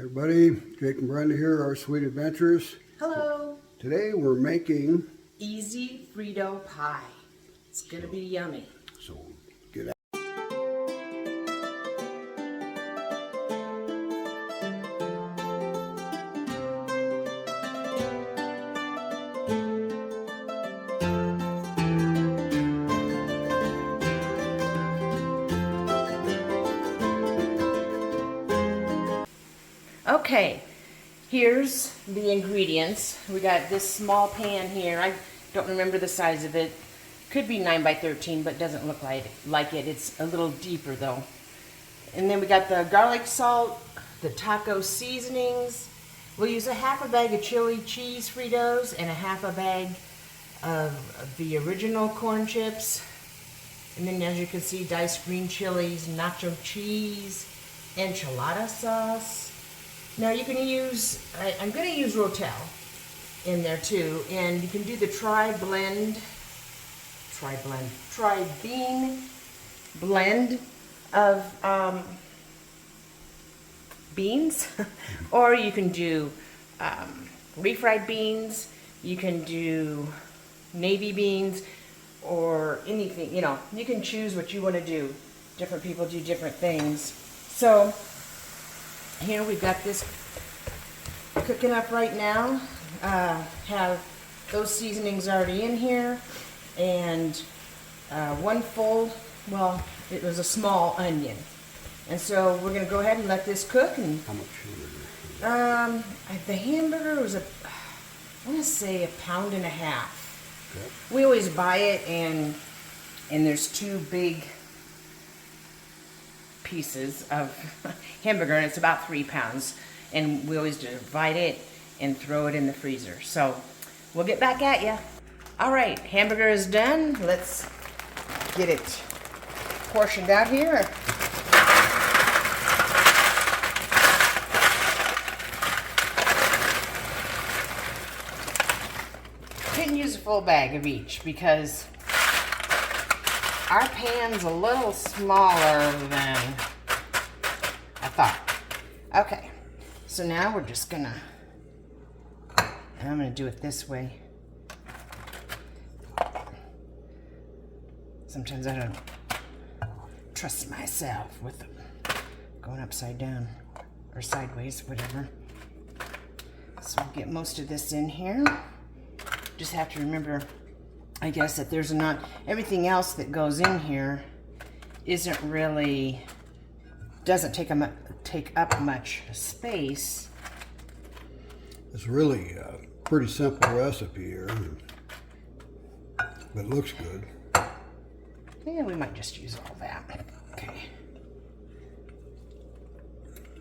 Everybody, Jake and Brenda here, our sweet adventures. Hello. Today we're making Easy Frito Pie. It's gonna be yummy. So get out. Okay, here's the ingredients. We got this small pan here. I don't remember the size of it. Could be 9 by 13, but doesn't look like it. It's a little deeper though. And then we got the garlic salt, the taco seasonings. We'll use a half a bag of chili cheese Fritos and a half a bag of the original corn chips. And then as you can see, diced green chilies, nacho cheese, enchilada sauce. Now you can use, I'm going to use Rotel in there too, and you can do the tri-bean blend of beans, or you can do refried beans, you can do navy beans, or anything, you know, you can choose what you want to do. Different people do different things. So here we've got this cooking up right now. Have those seasonings already in here, and one full, well, it was a small onion. And so we're going to go ahead and let this cook. And How much hamburger? the hamburger was I want to say 1.5 pounds. Okay. We always buy it, and there's 2 big pieces of hamburger, and it's about 3 pounds, and we always divide it and throw it in the freezer. So we'll get back at you. All right, hamburger is done. Let's get it portioned out here. Didn't use a full bag of each because our pan's a little smaller than I thought. Okay, so now we're just gonna, and I'm gonna do it this way. Sometimes I don't trust myself with going upside down or sideways, whatever. So we'll get most of this in here. Just have to remember, I guess, that there's not everything else that goes in here isn't really, doesn't take up much space. It's really a pretty simple recipe here, but it looks good. Yeah, we might just use all that. Okay.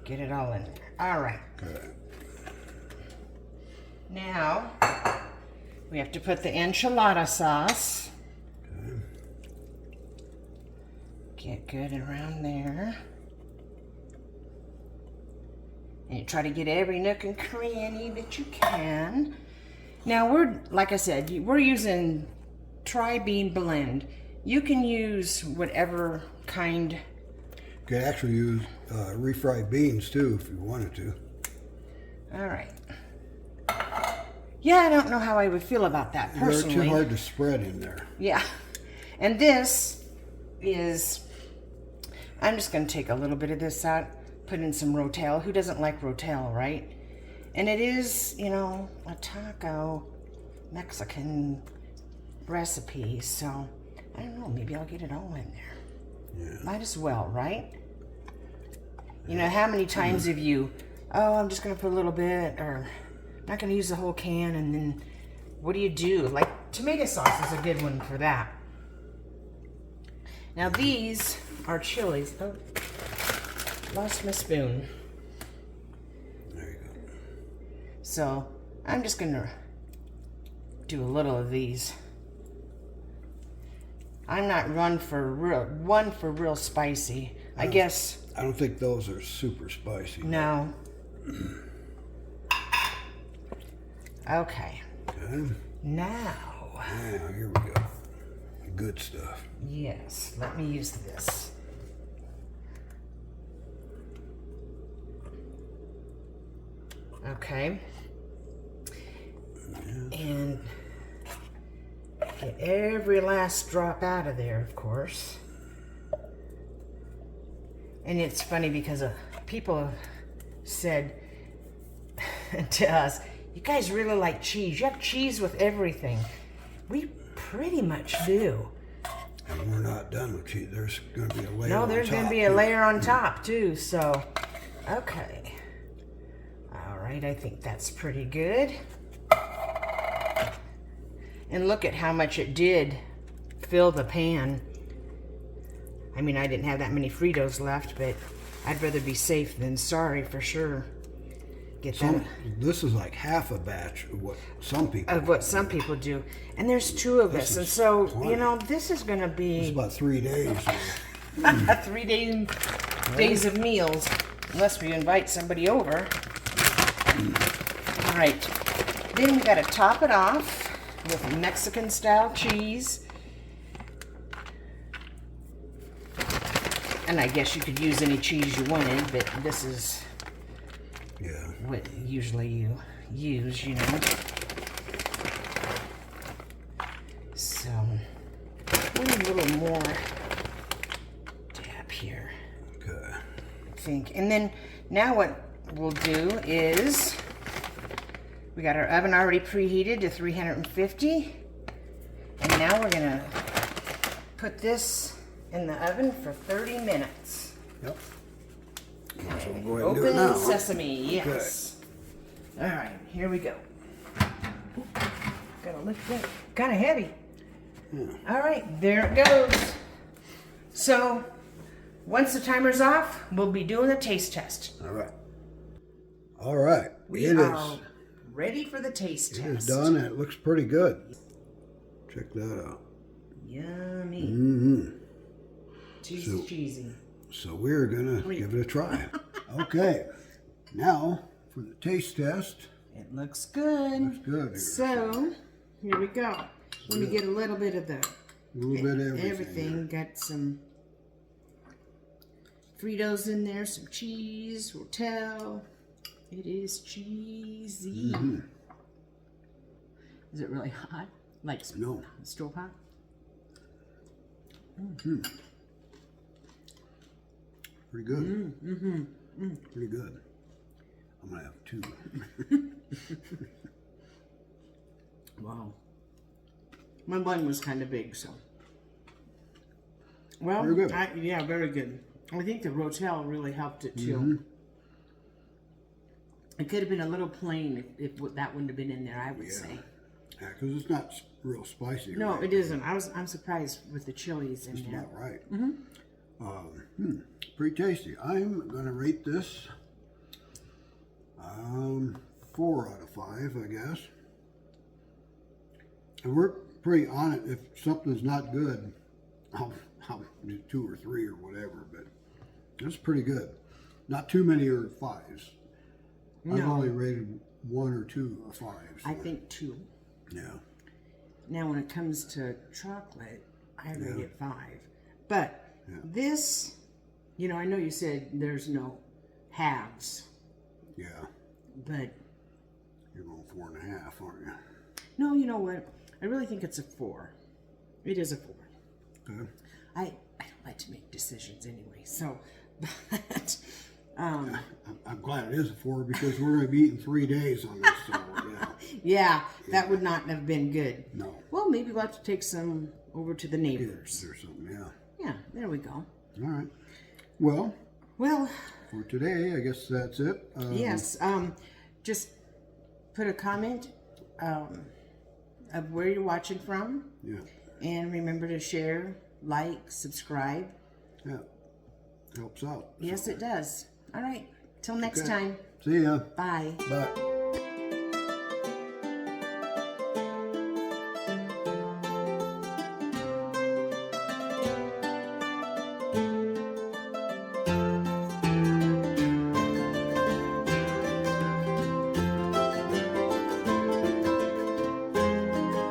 Get it all in there. All right. Okay. Now, we have to put the enchilada sauce. Okay. Get good around there. And you try to get every nook and cranny that you can. Now we're, like I said, we're using tri-bean blend. You can use whatever kind. You could actually use refried beans too if you wanted to. All right. Yeah, I don't know how I would feel about that personally. They're too hard to spread in there. Yeah. And this is, I'm just going to take a little bit of this out, put in some Rotel. Who doesn't like Rotel, right? And it is, you know, a taco Mexican recipe. So, I don't know, maybe I'll get it all in there. Yeah. Might as well, right? You know, how many times have you, oh, I'm just going to put a little bit, or not going to use the whole can, and then what do? Like, tomato sauce is a good one for that. Now these are chilies. Oh, lost my spoon. There you go. So I'm just going to do a little of these. I'm not one for real spicy. I guess. I don't think those are super spicy. No. Okay. Okay. Now, here we go. Good stuff. yes, let me use this. Okay. And get every last drop out of there, of course. And it's funny because people have said to us, you guys really like cheese. You have cheese with everything. We pretty much do. And we're not done with cheese. There's going to be a layer on top. No, there's going to be a layer on top too. So, okay. All right, I think that's pretty good. And look at how much it did fill the pan. I mean, I didn't have that many Fritos left, but I'd rather be safe than sorry for sure. This is like half a batch of what some people do. And there's two of us. And so, you know, this is going to be... It's about 3 days. 3 days of meals, unless we invite somebody over. All right. Then we got to top it off with Mexican-style cheese. And I guess you could use any cheese you wanted, but this is what usually you use, you know. So, we need a little more dab here. Okay. I think. And then now what we'll do is, we got our oven already preheated to 350. And now we're gonna put this in the oven for 30 minutes. Yep. So we'll go ahead and Open do it now. sesame, yes. Okay. All right, here we go. Gotta lift that, kind of heavy. Yeah. All right, there it goes. So, once the timer's off, we'll be doing a taste test. All right. All right. We are ready for the taste test. It is done and it looks pretty good. Check that out. Yummy. Mm-hmm. Cheesy. So we're gonna give it a try. Okay. Now for the taste test. It looks good. Looks good. Here. So here we go. Let me get a little bit of the everything. Got some Fritos in there, some cheese. We'll tell. It is cheesy. Mm-hmm. Is it really hot? Like no. Stove hot? Mm. Pretty good. Pretty good. I'm gonna have 2. Wow. My bun was kind of big, so. Well, very good. Yeah, very good. I think the Rotel really helped it too. Mm-hmm. It could have been a little plain if that wouldn't have been in there, I would say. Yeah, because it's not real spicy. No, right? it isn't. I'm surprised with the chilies in It's there. not right. Pretty tasty. I'm gonna rate this 4 out of 5, I guess. And we're pretty on it. If something's not good, I'll do 2 or 3 or whatever. But it's pretty good. Not too many are 5s. No. I've only rated 1 or 2 or 5s. So. I think 2. Yeah. Now, when it comes to chocolate, I rate it 5. But this, you know, I know you said there's no halves. Yeah. But you're going 4.5, aren't you? No, you know what? I really think it's a 4. It is a 4. Okay. I don't like to make decisions anyway, so, but, I'm glad it is a 4 because we're going to be eating 3 days on this, so, yeah, that would not have been good. No. Well, maybe we'll have to take some over to the neighbors. Or something, Yeah, there we go. All right. Well, Well, for today, I guess that's it. Yes. Just put a comment of where you're watching from. Yeah. And remember to share, like, subscribe. Yeah. Helps out. Yes, it does. All right. Till next Okay. time. See ya. Bye. Bye.